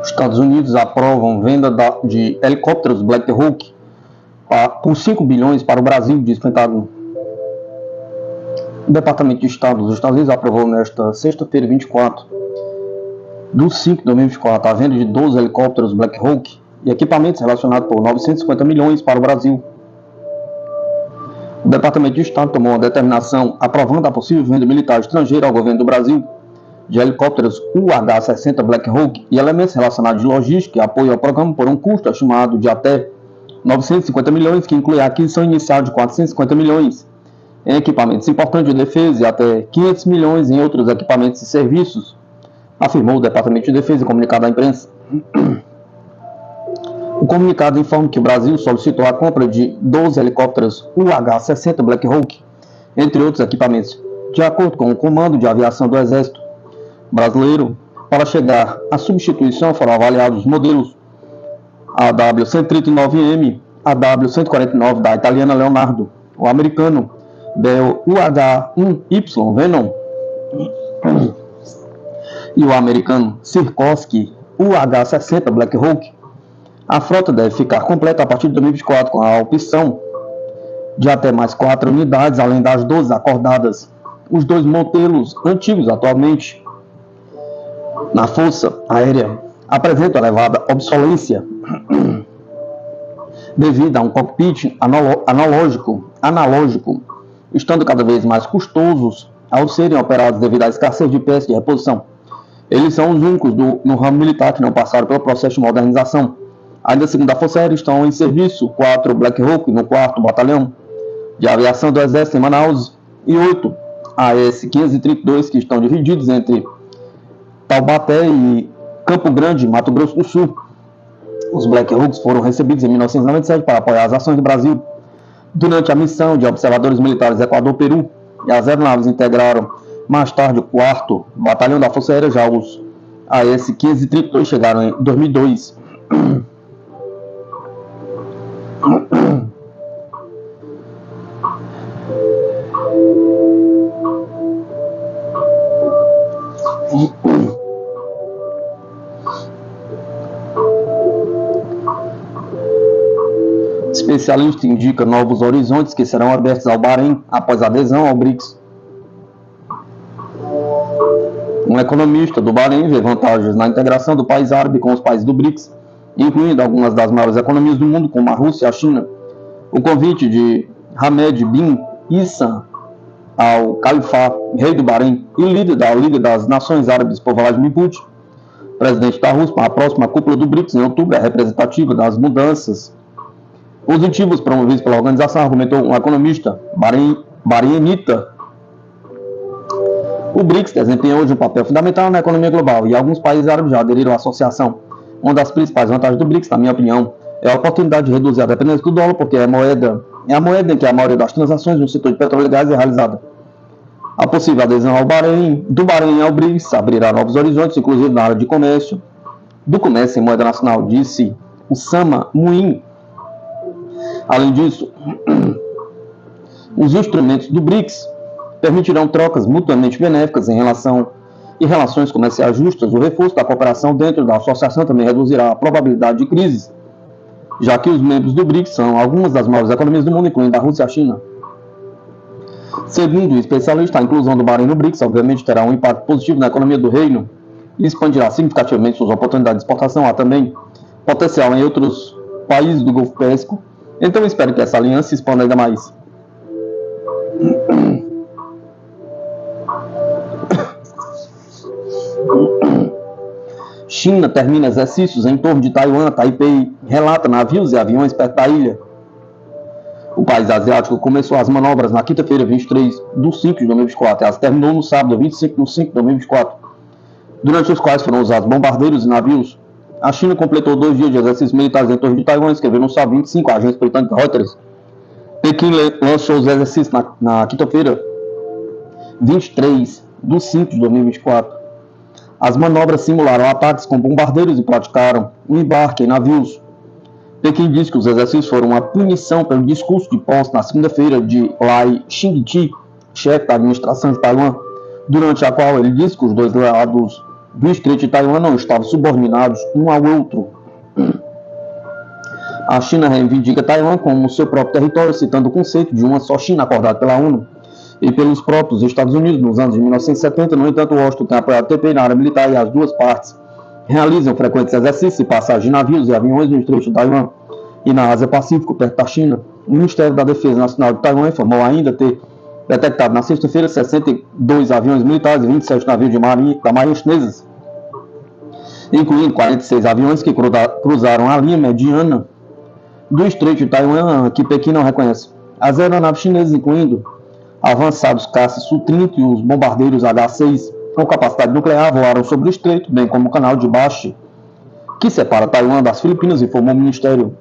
Estados Unidos aprovam venda de helicópteros Black Hawk por 5 bilhões para o Brasil, diz o Pentágono. O Departamento de Estado dos Estados Unidos aprovou nesta sexta-feira, 24 de 5 de 2024, a venda de 12 helicópteros Black Hawk e equipamentos relacionados por 950 milhões para o Brasil. O Departamento de Estado tomou uma determinação aprovando a possível venda militar estrangeira ao governo do Brasil de helicópteros UH-60 Black Hawk e elementos relacionados de logística e apoio ao programa por um custo estimado de até 950 milhões, que inclui a aquisição inicial de 450 milhões em equipamentos importantes de defesa e até 500 milhões em outros equipamentos e serviços, afirmou o Departamento de Defesa em comunicado à imprensa. O comunicado informa que o Brasil solicitou a compra de 12 helicópteros UH-60 Black Hawk, entre outros equipamentos, de acordo com o Comando de Aviação do Exército Brasileiro. Para chegar à substituição foram avaliados os modelos AW139M, AW149 da italiana Leonardo, o americano Bell UH-1Y Venom e o americano Sikorsky UH-60 Black Hawk. A frota deve ficar completa a partir de 2024, com a opção de até mais 4 unidades, além das 12 acordadas. Os dois modelos antigos atualmente na Força Aérea apresentam elevada obsolescência devido a um cockpit analógico, estando cada vez mais custosos ao serem operados devido à escassez de peças de reposição. Eles são os únicos no ramo militar que não passaram pelo processo de modernização. Ainda segundo a Força Aérea, estão em serviço 4 Black Hawk no 4º Batalhão de Aviação do Exército em Manaus e 8 AS-532 que estão divididos entre Taubaté e Campo Grande, Mato Grosso do Sul. Os Black Hawks foram recebidos em 1997 para apoiar as ações do Brasil durante a missão de observadores militares Equador-Peru, e as aeronaves integraram mais tarde o 4º Batalhão da Força Aérea. Já os AS-532 chegaram em 2002. Especialista indica novos horizontes que serão abertos ao Bahrein após a adesão ao BRICS. Um economista do Bahrein vê vantagens na integração do país árabe com os países do BRICS, incluindo algumas das maiores economias do mundo, como a Rússia e a China. O convite de Hamed bin Issa ao Khalifa, rei do Bahrein e líder da Liga das Nações Árabes por Vladimir Putin, presidente da Rússia, para a próxima cúpula do BRICS em outubro, é representativa das mudanças positivos promovidos pela organização, argumentou um economista bahreinita. O BRICS desempenha hoje um papel fundamental na economia global e alguns países árabes já aderiram à associação. Uma das principais vantagens do BRICS, na minha opinião, é a oportunidade de reduzir a dependência do dólar, porque é a moeda em que a maioria das transações no setor de petróleo e gás é realizada. A possível adesão do Bahrein ao BRICS abrirá novos horizontes, inclusive na área de comércio, em moeda nacional, disse Osama Muin. Além disso, os instrumentos do BRICS permitirão trocas mutuamente benéficas em relações comerciais justas. O reforço da cooperação dentro da associação também reduzirá a probabilidade de crises, já que os membros do BRICS são algumas das maiores economias do mundo, incluindo a Rússia e a China. Segundo o especialista, a inclusão do Bahrein no BRICS obviamente terá um impacto positivo na economia do reino e expandirá significativamente suas oportunidades de exportação. Há também potencial em outros países do Golfo Pérsico. Então espero que essa aliança se expanda ainda mais. China termina exercícios em torno de Taiwan. Taipei relata navios e aviões perto da ilha. O país asiático começou as manobras na quinta-feira, 23 de 5 de 2024. Elas terminou no sábado, 25 de 5 de 2024, durante os quais foram usados bombardeiros e navios. A China completou 2 dias de exercícios militares em torno de Taiwan, escreveu no sábado 25 a agência britânica Reuters. Pequim lançou os exercícios na quinta-feira, 23 de 5 de 2024. As manobras simularam ataques com bombardeiros e praticaram um embarque em navios. Pequim disse que os exercícios foram uma punição pelo discurso de posse na segunda-feira de Lai Ching-te, chefe da administração de Taiwan, durante a qual ele disse que os dois lados do Estreito de Taiwan não estavam subordinados um ao outro. A China reivindica Taiwan como seu próprio território, citando o conceito de uma só China acordado pela ONU e pelos próprios Estados Unidos nos anos de 1970. No entanto, Washington tem apoiado TP na área militar e as duas partes realizam frequentes exercícios e passagens de navios e aviões no Estreito de Taiwan e na Ásia-Pacífico, perto da China. O Ministério da Defesa Nacional de Taiwan informou ainda ter detectado na sexta-feira 62 aviões militares e 27 navios da Marinha Chinesa, incluindo 46 aviões que cruzaram a linha mediana do Estreito de Taiwan, que Pequim não reconhece. As aeronaves chinesas, incluindo avançados caças Su-30 e os bombardeiros H-6 com capacidade nuclear, voaram sobre o estreito, bem como o canal de Bashi, que separa Taiwan das Filipinas, informou o Ministério.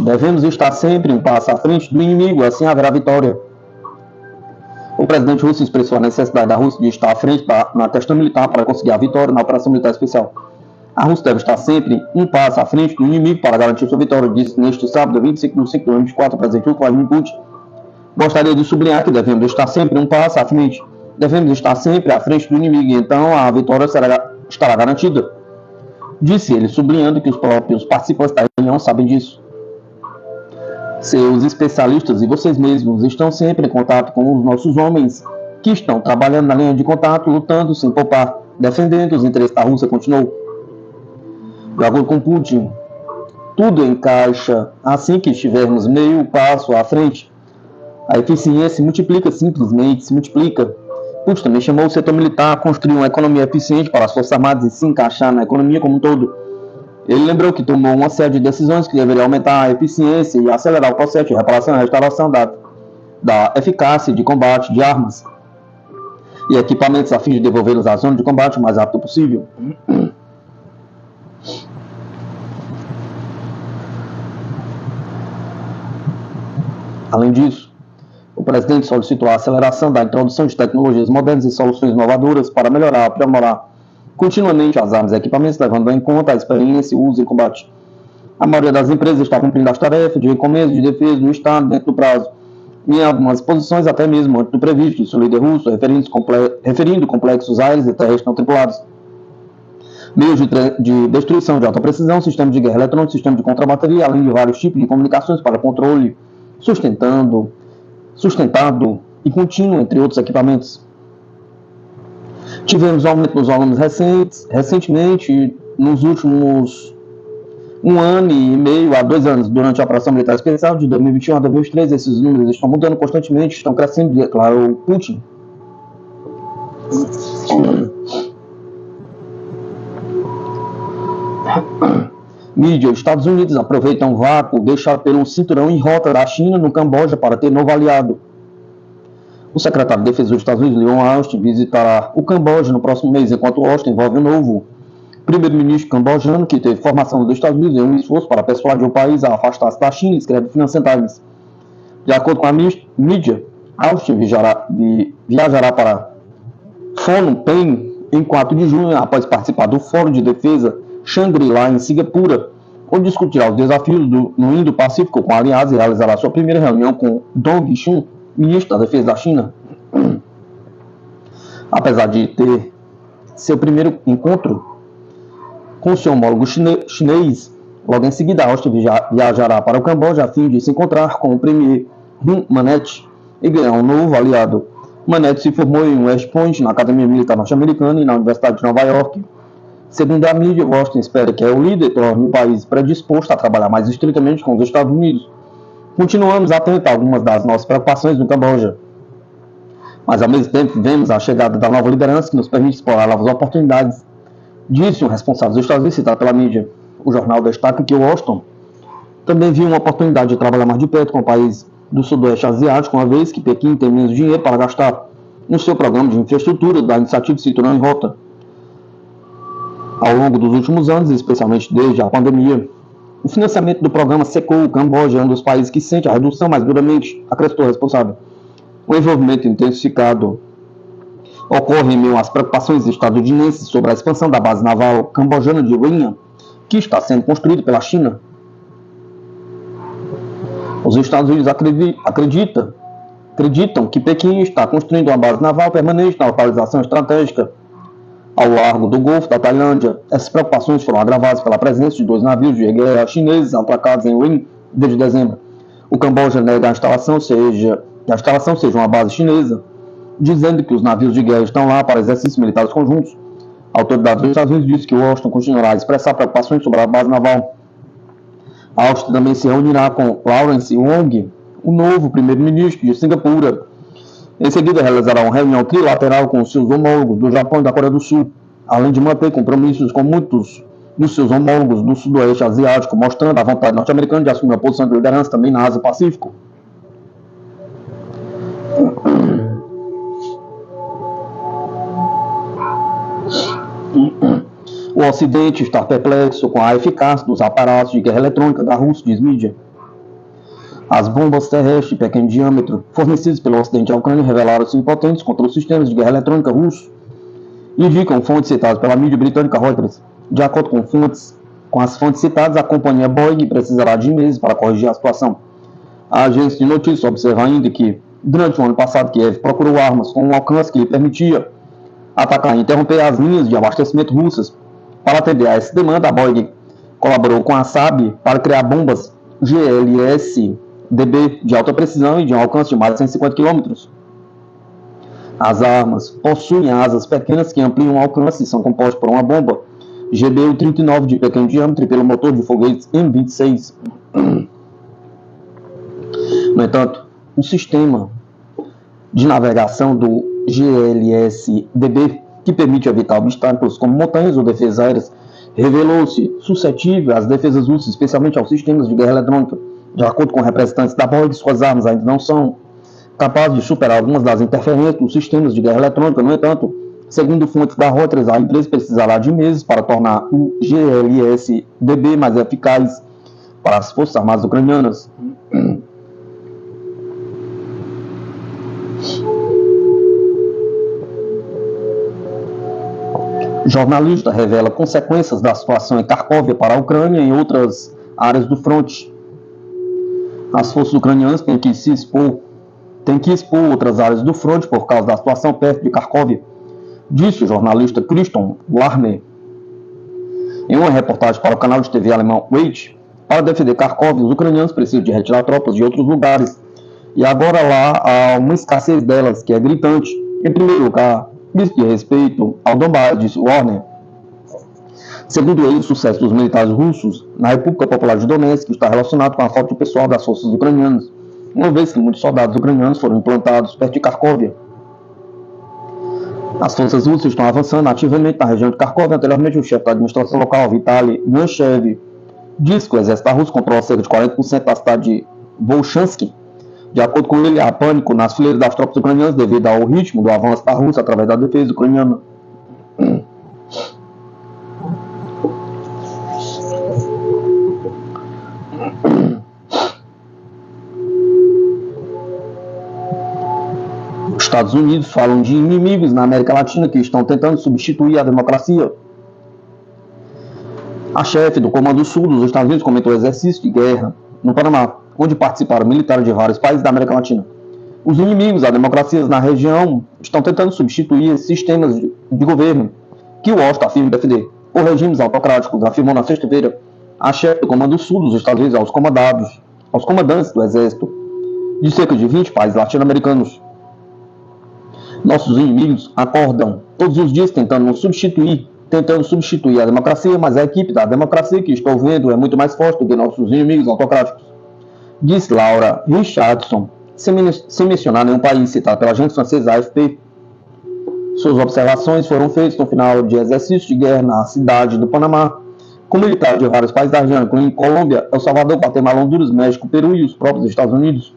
Devemos estar sempre um passo à frente do inimigo, assim haverá vitória. O presidente russo expressou a necessidade da Rússia de estar à frente na questão militar para conseguir a vitória na operação militar especial. A Rússia deve estar sempre um passo à frente do inimigo para garantir sua vitória, disse neste sábado, 25 de 5 de 2024, o presidente Vladimir Putin. Gostaria de sublinhar que devemos estar sempre um passo à frente. Devemos estar sempre à frente do inimigo, e então a vitória estará garantida, disse ele, sublinhando que os próprios participantes da reunião sabem disso. Seus especialistas e vocês mesmos estão sempre em contato com os nossos homens que estão trabalhando na linha de contato, lutando sem poupar, defendendo os interesses da Rússia, continuou. De acordo com Putin, tudo encaixa assim que estivermos meio passo à frente. A eficiência se multiplica, simplesmente se multiplica. Putin também chamou o setor militar a construir uma economia eficiente para as Forças Armadas e se encaixar na economia como um todo. Ele lembrou que tomou uma série de decisões que deveriam aumentar a eficiência e acelerar o processo de reparação e restauração da eficácia de combate de armas e equipamentos a fim de devolvê-los à zona de combate o mais rápido possível. Além disso, o presidente solicitou a aceleração da introdução de tecnologias modernas e soluções inovadoras para melhorar e aprimorar continuamente as armas e equipamentos, levando em conta a experiência, o uso e combate. A maioria das empresas está cumprindo as tarefas de recompensa de defesa no Estado dentro do prazo, em algumas posições até mesmo antes do previsto, disse o líder russo, referindo complexos aéreos e terrestres não tripulados, meios de destruição de alta precisão, sistema de guerra eletrônico, sistema de contrabateria, além de vários tipos de comunicações para controle sustentado e contínuo, entre outros equipamentos. Tivemos aumento nos volumes recentemente, nos últimos 1 ano e meio a 2 anos, durante a operação militar especial de 2021 a 2023, esses números estão mudando constantemente, estão crescendo, declarou Putin. Mídia: Estados Unidos aproveitam um vácuo deixado pelo cinturão em rota da China no Camboja para ter novo aliado. O secretário de Defesa dos Estados Unidos, Lloyd Austin, visitará o Camboja no próximo mês, enquanto Austin envolve o novo primeiro-ministro cambojano, que teve formação dos Estados Unidos em um esforço para persuadir o país a afastar-se da China, escreve Financial Times. De acordo com a mídia, Austin viajará para Phnom Penh em 4 de junho, após participar do Fórum de Defesa Shangri-La em Singapura, onde discutirá os desafios no Indo-Pacífico com aliados e realizará sua primeira reunião com Dong Xun, ministro da Defesa da China. Apesar de ter seu primeiro encontro com seu homólogo chinês, logo em seguida Austin viajará para o Camboja a fim de se encontrar com o premier Hun Manet e ganhar um novo aliado. Manet se formou em West Point, na Academia Militar Norte-Americana e na Universidade de Nova York. Segundo a mídia, Washington espera que o líder torne o país predisposto a trabalhar mais estritamente com os Estados Unidos. Continuamos atentos a algumas das nossas preocupações no Camboja, mas ao mesmo tempo vemos a chegada da nova liderança que nos permite explorar novas oportunidades, disse um responsável dos Estados Unidos citado pela mídia. O jornal destaca que Washington também viu uma oportunidade de trabalhar mais de perto com o país do Sudoeste Asiático, uma vez que Pequim tem menos dinheiro para gastar no seu programa de infraestrutura da iniciativa Cinturão em Rota. Ao longo dos últimos anos, especialmente desde a pandemia, o financiamento do programa secou. O Camboja é um dos países que sente a redução mais duramente, acrescentou o responsável. O envolvimento intensificado ocorre em meio às preocupações estadunidenses sobre a expansão da base naval cambojana de Uinha, que está sendo construída pela China. Os Estados Unidos acreditam que Pequim está construindo uma base naval permanente na localização estratégica ao largo do Golfo da Tailândia. Essas preocupações foram agravadas pela presença de 2 navios de guerra chineses atracados em Uinha desde dezembro. O Camboja nega que a instalação seja uma base chinesa, dizendo que os navios de guerra estão lá para exercícios militares conjuntos. A autoridade dos Estados Unidos disse que Washington continuará a expressar preocupações sobre a base naval. A Áustria também se reunirá com Lawrence Wong, o novo primeiro-ministro de Singapura. Em seguida, realizará uma reunião trilateral com os seus homólogos do Japão e da Coreia do Sul, além de manter compromissos com muitos dos seus homólogos do Sudoeste Asiático, mostrando a vontade norte-americana de assumir a posição de liderança também na Ásia-Pacífico. O Ocidente está perplexo com a eficácia dos aparatos de guerra eletrônica da Rússia, diz mídia. As bombas terrestres de pequeno diâmetro fornecidas pelo Ocidente à Ucrânia revelaram-se impotentes contra os sistemas de guerra eletrônica russos, indicam fontes citadas pela mídia britânica Reuters. De acordo com as fontes citadas, a companhia Boeing precisará de meses para corrigir a situação. A agência de notícias observa ainda que, durante o ano passado, Kiev procurou armas com um alcance que lhe permitia atacar e interromper as linhas de abastecimento russas. Para atender a essa demanda, a Boeing colaborou com a Saab para criar bombas GLS-DB de alta precisão e de um alcance de mais de 150 km. As armas possuem asas pequenas que ampliam o alcance e são compostas por uma bomba GBU-39 de pequeno diâmetro e pelo motor de foguetes M26. No entanto, o sistema de navegação do GLS-DB, que permite evitar obstáculos como montanhas ou defesas aéreas, revelou-se suscetível às defesas russas, especialmente aos sistemas de guerra eletrônica. De acordo com representantes da Boeing, suas armas ainda não são capazes de superar algumas das interferências dos sistemas de guerra eletrônica. No entanto, segundo fontes da Reuters, a empresa precisará de meses para tornar o GLS-DB mais eficaz para as Forças Armadas ucranianas. Jornalista revela consequências da situação em Kharkov para a Ucrânia e em outras áreas do fronte. As forças ucranianas têm que expor outras áreas do fronte por causa da situação perto de Kharkov, disse o jornalista Christian Warner em uma reportagem para o canal de TV alemão Welt. Para defender Kharkov, os ucranianos precisam de retirar tropas de outros lugares, e agora lá há uma escassez delas que é gritante. Em primeiro lugar, diz que respeito ao Donbass, disse Warner. Segundo ele, o sucesso dos militares russos na República Popular de Donetsk está relacionado com a falta de pessoal das forças ucranianas, uma vez que muitos soldados ucranianos foram implantados perto de Kharkov. As forças russas estão avançando ativamente na região de Kharkov. Anteriormente, o chefe da administração local, Vitaly Nechayev, disse que o exército russo controla cerca de 40% da cidade de Volchansk. De acordo com ele, há pânico nas fileiras das tropas ucranianas devido ao ritmo do avanço da Rússia através da defesa ucraniana. Os Estados Unidos falam de inimigos na América Latina que estão tentando substituir a democracia. A chefe do Comando Sul dos Estados Unidos comentou o exercício de guerra no Panamá, onde participaram militares de vários países da América Latina. Os inimigos das democracias na região estão tentando substituir sistemas de governo que Washington afirma defender por regimes autocráticos, afirmou na sexta-feira a chefe do Comando Sul dos Estados Unidos aos comandantes do exército de cerca de 20 países latino-americanos. Nossos inimigos acordam todos os dias tentando substituir a democracia, mas a equipe da democracia que estou vendo é muito mais forte do que nossos inimigos autocráticos, disse Laura Richardson, sem mencionar nenhum país citado pela agência francesa AFP. Suas observações foram feitas no final de exercício de guerra na cidade do Panamá, com militares de vários países da região, incluindo Colômbia, El Salvador, Guatemala, Honduras, México, Peru e os próprios Estados Unidos.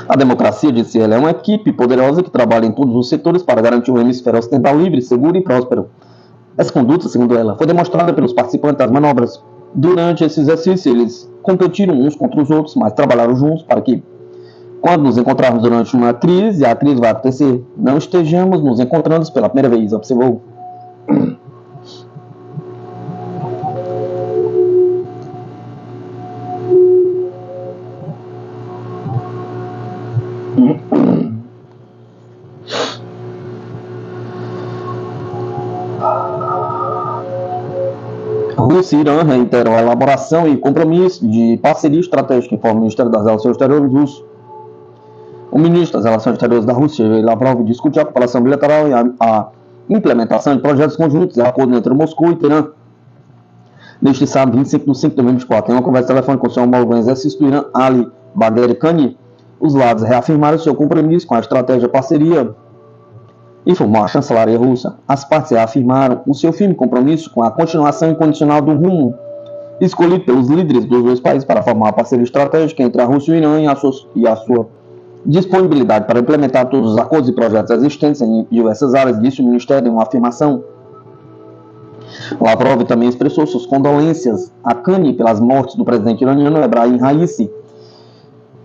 A democracia, disse ela, é uma equipe poderosa que trabalha em todos os setores para garantir um hemisfério ocidental livre, seguro e próspero. Essa conduta, segundo ela, foi demonstrada pelos participantes das manobras. Durante esse exercício, eles competiram uns contra os outros, mas trabalharam juntos para que, quando nos encontrarmos durante uma crise, a crise vai acontecer, não estejamos nos encontrando pela primeira vez, observou. Rússia e Irã reiteram a elaboração e compromisso de parceria estratégica, informa o Ministério das Relações Exteriores russo. O ministro das Relações Exteriores da Rússia, Lavrov, discutiu a cooperação bilateral e a implementação de projetos conjuntos de acordo entre Moscou e Teherã. Neste sábado, 25 de 5 de 2024, em uma conversa telefônica com o seu homólogo em exército do Irã, Ali Bagheri Kani, os lados reafirmaram seu compromisso com a estratégia parceria, informou a chancelaria russa. As partes reafirmaram o seu firme compromisso com a continuação incondicional do rumo escolhido pelos líderes dos dois países para formar uma parceria estratégica entre a Rússia e o Irã e a sua disponibilidade para implementar todos os acordos e projetos existentes em diversas áreas, disse o Ministério em uma afirmação. Lavrov também expressou suas condolências a Kani pelas mortes do presidente iraniano Ebrahim Raisi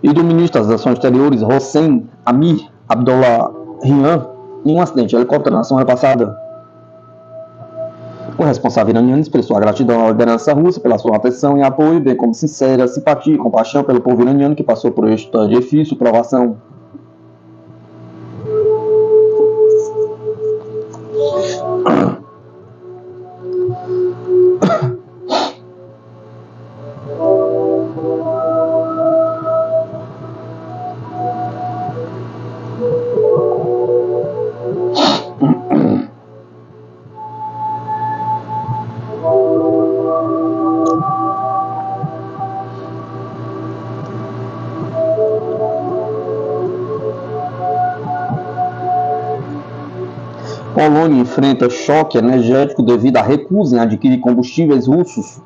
e do ministro das Relações Exteriores Hossein Amir Abdollahian em um acidente de helicóptero na semana passada. O responsável iraniano expressou a gratidão à liderança russa pela sua atenção e apoio, bem como sincera simpatia e compaixão pelo povo iraniano que passou por esta difícil provação. Polônia enfrenta choque energético devido à recusa em adquirir combustíveis russos.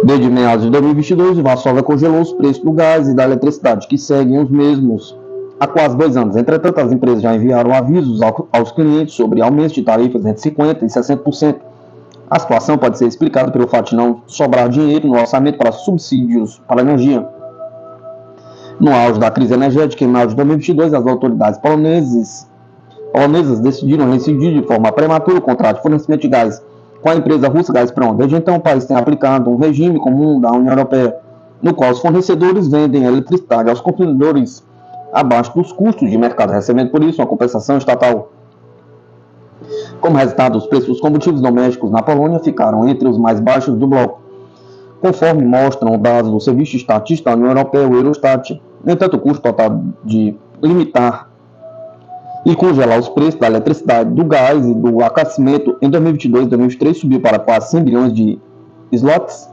Desde meados de 2022, Varsóvia congelou os preços do gás e da eletricidade, que seguem os mesmos há quase 2 anos. Entretanto, as empresas já enviaram avisos aos clientes sobre aumentos de tarifas entre 50% e 60%. A situação pode ser explicada pelo fato de não sobrar dinheiro no orçamento para subsídios para a energia. No auge da crise energética, em maio de 2022, as autoridades polonesas decidiram rescindir de forma prematura o contrato de fornecimento de gás com a empresa russa Gazprom. Desde então, o país tem aplicado um regime comum da União Europeia, no qual os fornecedores vendem eletricidade aos consumidores abaixo dos custos de mercado, recebendo por isso uma compensação estatal. Como resultado, os preços dos combustíveis domésticos na Polônia ficaram entre os mais baixos do bloco, conforme mostram dados do Serviço de Estatística da União Europeia, o Eurostat. No entanto, o custo total de limitar e congelar os preços da eletricidade, do gás e do aquecimento em 2022 e 2023 subiu para quase 100 bilhões de zlotys.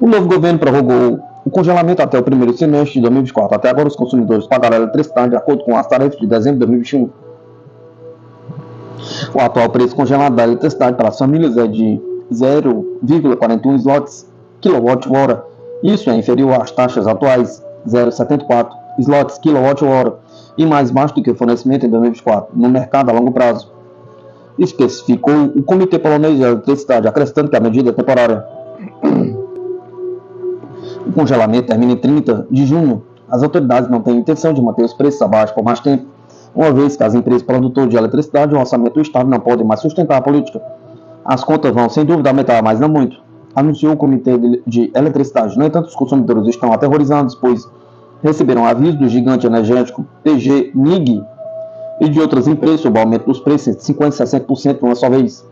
O novo governo prorrogou o congelamento até o primeiro semestre de 2024. Até agora, os consumidores pagaram a eletricidade de acordo com as tarifas de dezembro de 2021. O atual preço congelado da eletricidade para as famílias é de 0,41 zlotys kWh. Isso é inferior às taxas atuais, 0,74 zlotys kWh, e mais baixo do que o fornecimento em 2024 no mercado a longo prazo, especificou o Comitê Polonês de Eletricidade, acrescentando que a medida é temporária. O congelamento termina em 30 de junho. As autoridades não têm intenção de manter os preços abaixo por mais tempo, uma vez que as empresas produtoras de eletricidade e o orçamento do Estado não podem mais sustentar a política. As contas vão, sem dúvida, aumentar, mas não muito, anunciou o Comitê de Eletricidade. No entanto, os consumidores estão aterrorizados, pois receberam aviso do gigante energético PGNiG e de outras empresas sobre o aumento dos preços de 50% e 60% de uma só vez.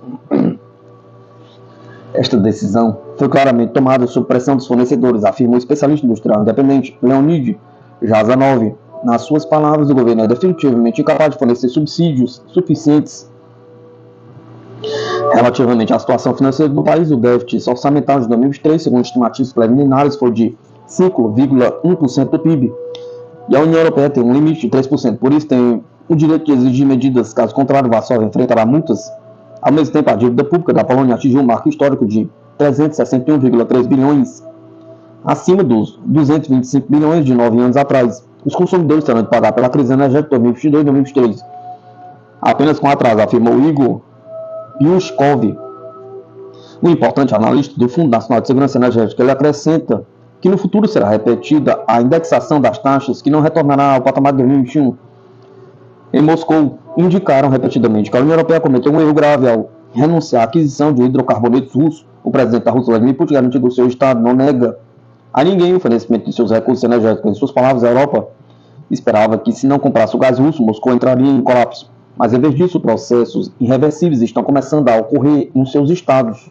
Esta decisão foi claramente tomada sob pressão dos fornecedores, afirmou o especialista industrial independente Leonid Jazanov. Nas suas palavras, o governo é definitivamente incapaz de fornecer subsídios suficientes. Relativamente à situação financeira do país, o déficit orçamental de 2023, segundo estimativas preliminares, foi de 5,1% do PIB, e a União Europeia tem um limite de 3%, por isso tem o direito de exigir medidas, caso contrário, Varsóvia enfrentará multas. Ao mesmo tempo, a dívida pública da Polônia atingiu um marco histórico de 361,3 bilhões acima dos 225 bilhões de 9 anos atrás. Os consumidores terão de pagar pela crise energética de 2022 e 2023. Apenas com atraso, afirmou Igor Yushkov, um importante analista do Fundo Nacional de Segurança Energética. Ele acrescenta que no futuro será repetida a indexação das taxas, que não retornará ao patamar de 2021. Em Moscou, indicaram repetidamente que a União Europeia cometeu um erro grave ao renunciar à aquisição de hidrocarbonetos russos. O presidente da Rússia, Vladimir Putin, garantiu que o seu Estado não nega a ninguém o oferecimento de seus recursos energéticos. Em suas palavras, a Europa esperava que, se não comprasse o gás russo, Moscou entraria em colapso. Mas, em vez disso, processos irreversíveis estão começando a ocorrer em seus estados.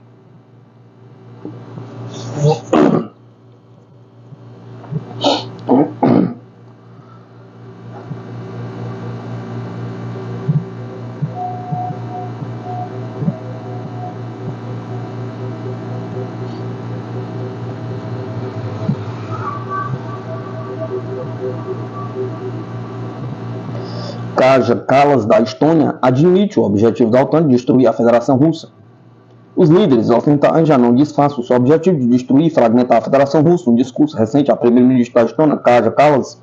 Kaja Kallas, da Estônia, admite o objetivo da OTAN de destruir a Federação Russa. Os líderes ocidentais já não disfarçam o seu objetivo de destruir e fragmentar a Federação Russa. Um discurso recente, a primeira-ministra da Estônia, Kaja Kallas,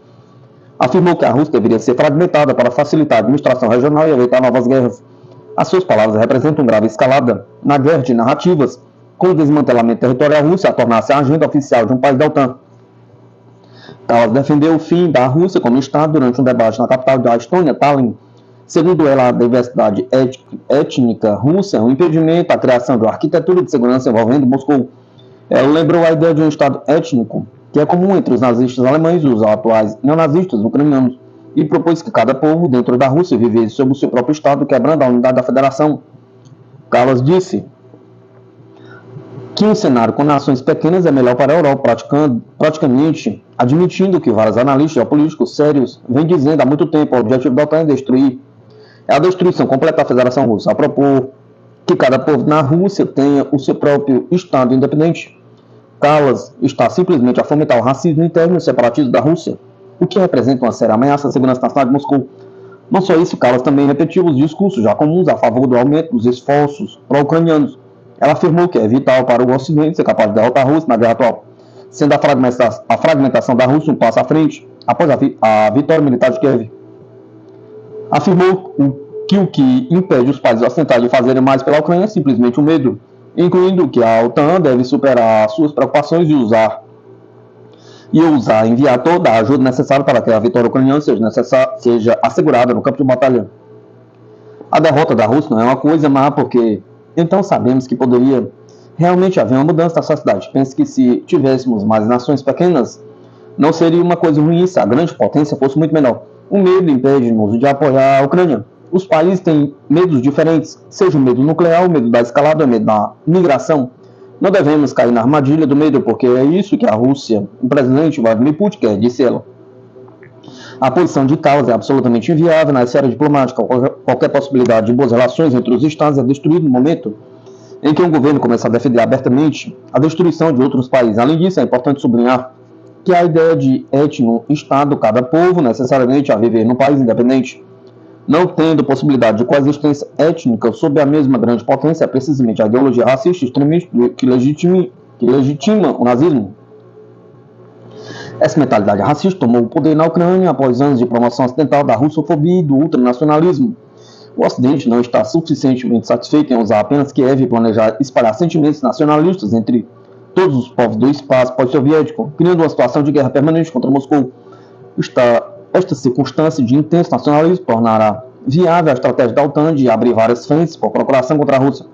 afirmou que a Rússia deveria ser fragmentada para facilitar a administração regional e evitar novas guerras. As suas palavras representam grave escalada na guerra de narrativas, com o desmantelamento territorial russo a tornar-se a agenda oficial de um país da OTAN. Kallas defendeu o fim da Rússia como Estado durante um debate na capital da Estônia, Tallinn. Segundo ela, a diversidade étnica russa é um impedimento à criação de uma arquitetura de segurança envolvendo Moscou. Ela lembrou a ideia de um Estado étnico, que é comum entre os nazistas alemães e os atuais neonazistas ucranianos, e propôs que cada povo dentro da Rússia vivesse sob o seu próprio Estado, quebrando a unidade da federação. Kallas disse que um cenário com nações pequenas é melhor para a Europa, praticamente admitindo que vários analistas geopolíticos sérios vêm dizendo há muito tempo: o objetivo da OTAN é destruir. É a destruição completa da Federação Russa, a propor que cada povo na Rússia tenha o seu próprio Estado independente. Kallas está simplesmente a fomentar o racismo interno e o separatismo da Rússia, o que representa uma séria ameaça à segurança nacional de Moscou. Não só isso, Kallas também repetiu os discursos já comuns a favor do aumento dos esforços pró-ucranianos. Ela afirmou que é vital para o Ocidente ser capaz de derrotar a Rússia na guerra atual, sendo a fragmentação da Rússia um passo à frente após a vitória militar de Kiev. Afirmou que o que impede os países ocidentais de fazerem mais pela Ucrânia é simplesmente o medo, incluindo que a OTAN deve superar suas preocupações e enviar toda a ajuda necessária para que a vitória ucraniana seja assegurada no campo de batalha. A derrota da Rússia não é uma coisa má, porque então sabemos que poderia realmente haver uma mudança na sociedade. Pense que se tivéssemos mais nações pequenas, não seria uma coisa ruim se a grande potência fosse muito menor. O medo impede-nos de apoiar a Ucrânia. Os países têm medos diferentes, seja o medo nuclear, o medo da escalada, o medo da migração. Não devemos cair na armadilha do medo, porque é isso que a Rússia, o presidente Vladimir Putin quer, disse ela. A posição de Kallas é absolutamente inviável na esfera diplomática. Qualquer possibilidade de boas relações entre os estados é destruída no momento em que um governo começa a defender abertamente a destruição de outros países. Além disso, é importante sublinhar que a ideia de etno-estado, cada povo necessariamente a viver num país independente, não tendo possibilidade de coexistência étnica sob a mesma grande potência, é precisamente a ideologia racista extremista que legitima o nazismo. Essa mentalidade racista tomou o poder na Ucrânia após anos de promoção ocidental da russofobia e do ultranacionalismo. O Ocidente não está suficientemente satisfeito em usar apenas Kiev e planejar espalhar sentimentos nacionalistas entre todos os povos do espaço pós-soviético, criando uma situação de guerra permanente contra Moscou. Esta circunstância de intenso nacionalismo tornará viável a estratégia da OTAN de abrir várias frentes por procuração contra a Rússia.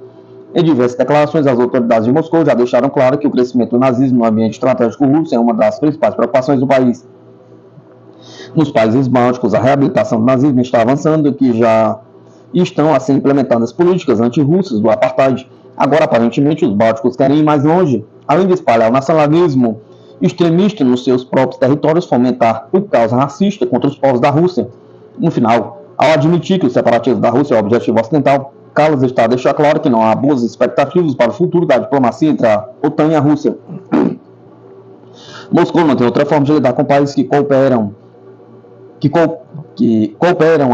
Em diversas declarações, as autoridades de Moscou já deixaram claro que o crescimento do nazismo no ambiente estratégico russo é uma das principais preocupações do país. Nos países bálticos, a reabilitação do nazismo está avançando, que já estão a ser implementadas políticas anti-russas do apartheid. Agora, aparentemente, os bálticos querem ir mais longe. Além de espalhar o nacionalismo extremista nos seus próprios territórios, fomentar o caos racista contra os povos da Rússia. No final, ao admitir que o separatismo da Rússia é o objetivo ocidental, Kallas está a deixar claro que não há boas expectativas para o futuro da diplomacia entre a OTAN e a Rússia. Moscou não tem outra forma de lidar com países que cooperam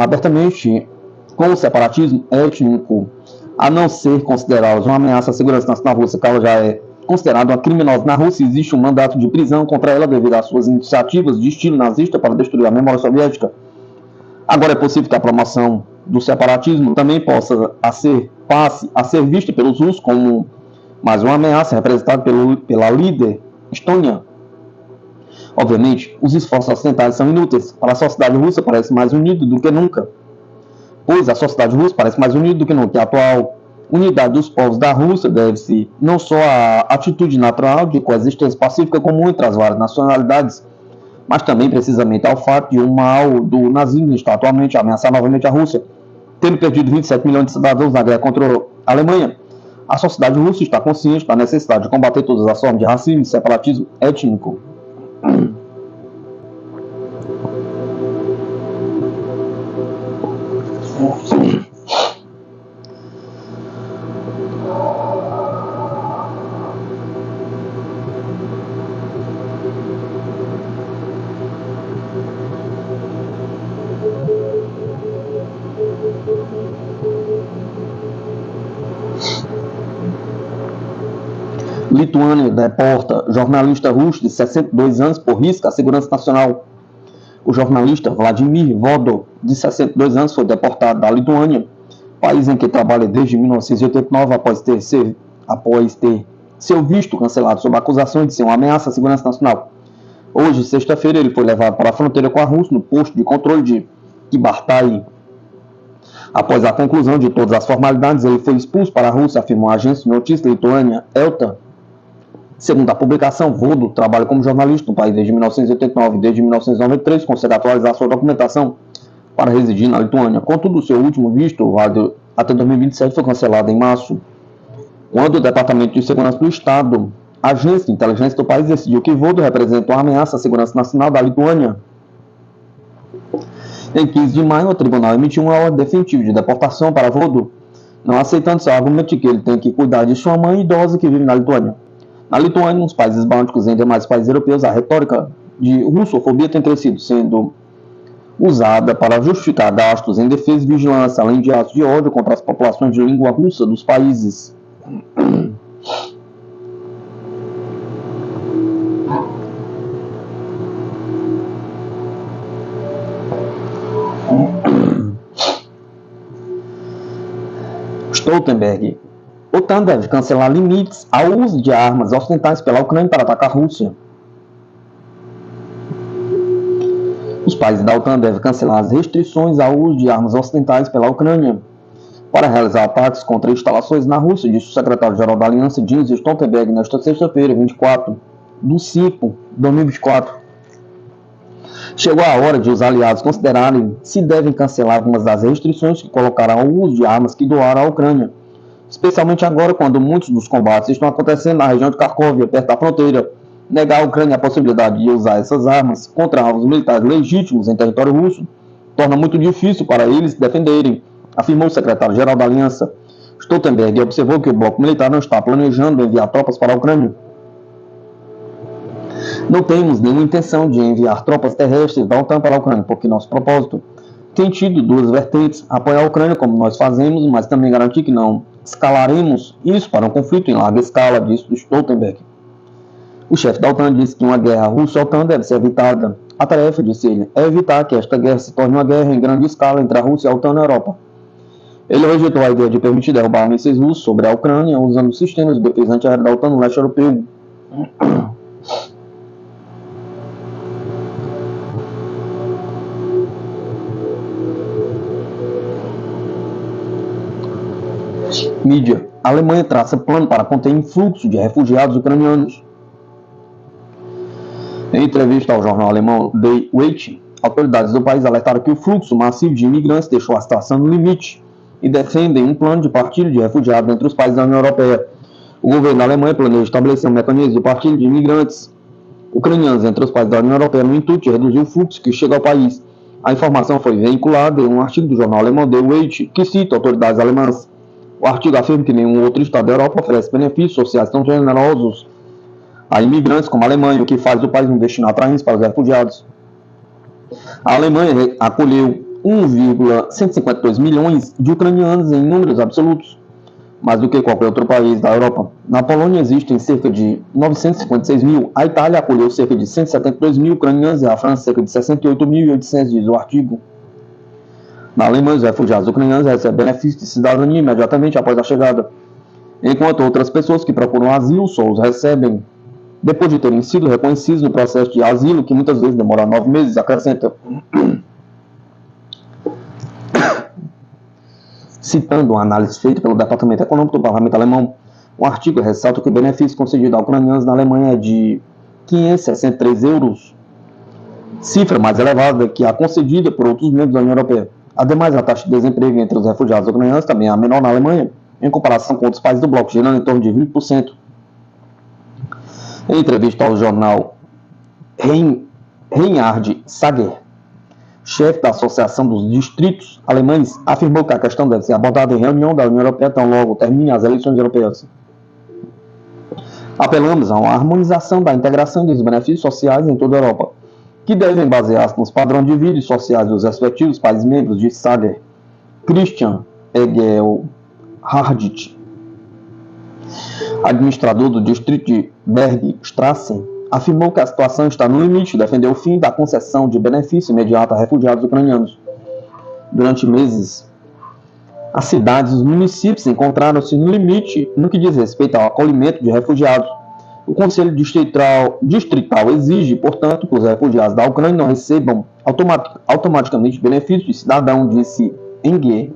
abertamente com o separatismo étnico, a não ser considerados uma ameaça à segurança nacional russa. Kallas já é considerada uma criminosa na Rússia, existe um mandato de prisão contra ela devido às suas iniciativas de estilo nazista para destruir a memória soviética. Agora é possível que a promoção do separatismo também passe a ser vista pelos russos como mais uma ameaça representada pela líder estônia. Obviamente, os esforços ocidentais são inúteis. Para a sociedade russa parece mais unida do que nunca. Pois a sociedade russa parece mais unida do que nunca. A atual unidade dos povos da Rússia deve-se não só à atitude natural de coexistência pacífica comum entre as várias nacionalidades, mas também precisamente ao fato de o mal do nazismo estar atualmente a ameaçar novamente a Rússia. Tendo perdido 27 milhões de cidadãos na guerra contra a Alemanha, a sociedade russa está consciente da necessidade de combater todas as formas de racismo e separatismo étnico. Lituânia deporta jornalista russo de 62 anos por risco à segurança nacional. O jornalista Vladimir Vodor, de 62 anos, foi deportado da Lituânia, país em que trabalha desde 1989 após ter seu visto cancelado sob acusações de ser uma ameaça à segurança nacional. Hoje, sexta-feira, ele foi levado para a fronteira com a Rússia no posto de controle de Kibartai. Após a conclusão de todas as formalidades, ele foi expulso para a Rússia, afirmou a agência de notícias lituânia ELTA. Segundo a publicação, Vodor trabalha como jornalista no país desde 1989 e desde 1993 consegue atualizar sua documentação para residir na Lituânia. Contudo, seu último visto, válido até 2027, foi cancelado em março, quando o Departamento de Segurança do Estado, a agência de inteligência do país, decidiu que Vodor representa uma ameaça à segurança nacional da Lituânia. Em 15 de maio, o tribunal emitiu uma ordem definitiva de deportação para Vodor, não aceitando seu argumento de que ele tem que cuidar de sua mãe idosa que vive na Lituânia. Na Lituânia, nos países bálticos e em demais países europeus, a retórica de russofobia tem crescido, sendo usada para justificar gastos em defesa e vigilância, além de atos de ódio contra as populações de língua russa dos países. Stoltenberg. A OTAN deve cancelar limites ao uso de armas ocidentais pela Ucrânia para atacar a Rússia. Os países da OTAN devem cancelar as restrições ao uso de armas ocidentais pela Ucrânia para realizar ataques contra instalações na Rússia, disse o secretário-geral da Aliança, Jens Stoltenberg, nesta sexta-feira, 24 de 5 de 2024. Chegou a hora de os aliados considerarem se devem cancelar algumas das restrições que colocarão o uso de armas que doaram à Ucrânia, especialmente agora quando muitos dos combates estão acontecendo na região de Kharkov, perto da fronteira. Negar à Ucrânia a possibilidade de usar essas armas contra alvos militares legítimos em território russo torna muito difícil para eles se defenderem, afirmou o secretário-geral da Aliança. Stoltenberg observou que o bloco militar não está planejando enviar tropas para a Ucrânia. Não temos nenhuma intenção de enviar tropas terrestres da OTAN para a Ucrânia, porque nosso propósito tem tido duas vertentes: apoiar a Ucrânia como nós fazemos, mas também garantir que não escalaremos isso para um conflito em larga escala, disse Stoltenberg. O chefe da OTAN disse que uma guerra russa-OTAN deve ser evitada. A tarefa, disse ele, é evitar que esta guerra se torne uma guerra em grande escala entre a Rússia e a OTAN na Europa. Ele rejeitou a ideia de permitir derrubar mísseis russos sobre a Ucrânia usando sistemas de defesa antiaérea da OTAN no leste europeu. Mídia. A Alemanha traça plano para conter influxo de refugiados ucranianos. Em entrevista ao jornal alemão Die Welt, autoridades do país alertaram que o fluxo massivo de imigrantes deixou a situação no limite e defendem um plano de partilha de refugiados entre os países da União Europeia. O governo da Alemanha planeja estabelecer um mecanismo de partilha de imigrantes ucranianos entre os países da União Europeia no intuito de reduzir o fluxo que chega ao país. A informação foi veiculada em um artigo do jornal alemão Die Welt, que cita autoridades alemãs. O artigo afirma que nenhum outro Estado da Europa oferece benefícios sociais tão generosos a imigrantes como a Alemanha, o que faz do país um destino atraente para os refugiados. A Alemanha acolheu 1,152 milhões de ucranianos em números absolutos. mais do que qualquer outro país da Europa. Na Polônia existem cerca de 956 mil, a Itália acolheu cerca de 172 mil ucranianos e a França cerca de 68.800, diz o artigo. Na Alemanha, os refugiados ucranianos recebem benefícios de cidadania imediatamente após a chegada, enquanto outras pessoas que procuram asilo só os recebem depois de terem sido reconhecidos no processo de asilo, que muitas vezes demora 9 meses, acrescenta. Citando uma análise feita pelo Departamento Econômico do Parlamento Alemão, o artigo ressalta que o benefício concedido a ucranianos na Alemanha é de 563 euros, cifra mais elevada que a concedida por outros membros da União Europeia. Ademais, a taxa de desemprego entre os refugiados ucranianos também é a menor na Alemanha, em comparação com outros países do bloco, girando em torno de 20%. Em entrevista ao jornal Reinhard Sager, chefe da Associação dos Distritos Alemães, afirmou que a questão deve ser abordada em reunião da União Europeia tão logo termine as eleições europeias. Apelamos a uma harmonização da integração dos benefícios sociais em toda a Europa, que devem basear-se nos padrões de vida e sociais dos respectivos países membros, de Sager. Christian Egelhardit, administrador do distrito de Bergstrassen, afirmou que a situação está no limite e defendeu o fim da concessão de benefício imediato a refugiados ucranianos. Durante meses, as cidades e os municípios encontraram-se no limite no que diz respeito ao acolhimento de refugiados. O Conselho Distrital exige, portanto, que os refugiados da Ucrânia não recebam automaticamente benefícios de cidadão, disse Engelhardit.